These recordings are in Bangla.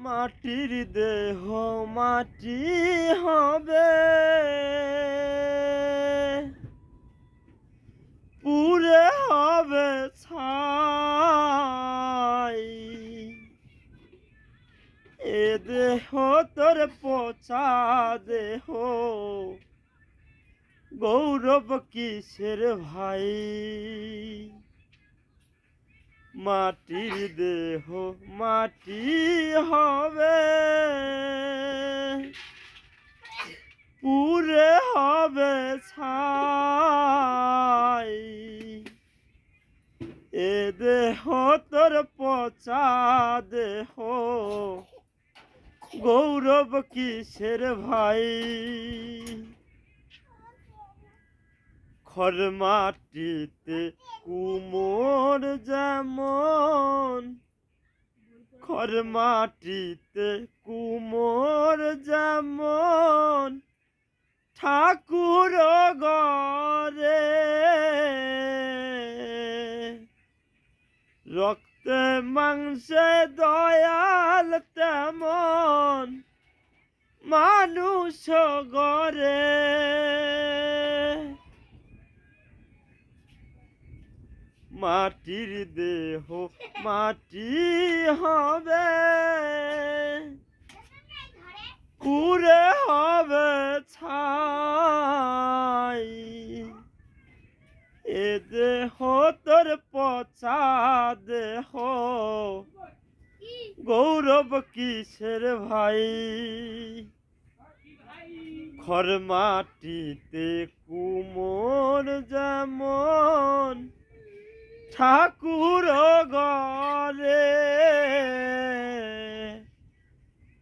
মাটির দেহ মাটি হবে, পুরে হবে ছাই। এ দেহ তোর পচা দেহ, গৌরব কিসের ভাই? মাটির দেহ মাটি হবে, পুরে হবে ছাই। এ দেহ তোর পচা দেহ, গৌরব কিসের ভাই? খড় মাটিতে কুমোর যেমন, খড় মাটিতে কুমোর যেমন, ঠাকুর গরে রক্তে মাংসে দয়াল তেমন, মানুষ গরে। মাটির দেহ মাটি হবে, পুরে হবে ছাই। এ দেহ তোর পচা দেহ, গৌরব কিসের ভাই? খড় মাটিতে কুমোর যেমন, ঠাকুর গরে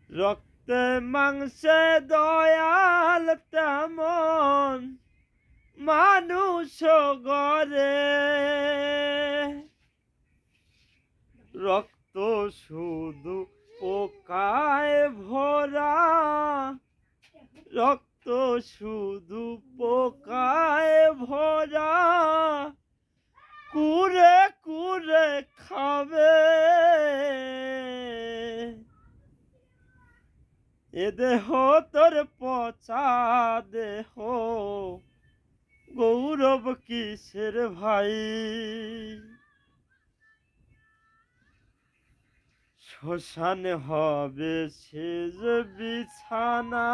রক্তে মাংসে দয়াল তেমন, মানুষ গরে। রক্ত শুধু পোকায় ভরা, রক্ত শুধু পোকায় ভরা, কুরে কুরে খাবে। এ দেহ তোর পচা দেহ, গৌরব কিসের ভাই? শ্মশান হবে সেজ বিছানা,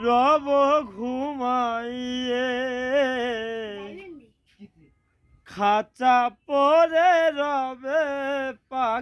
রব ঘুমাইয়ে। খাঁচা পরে রবে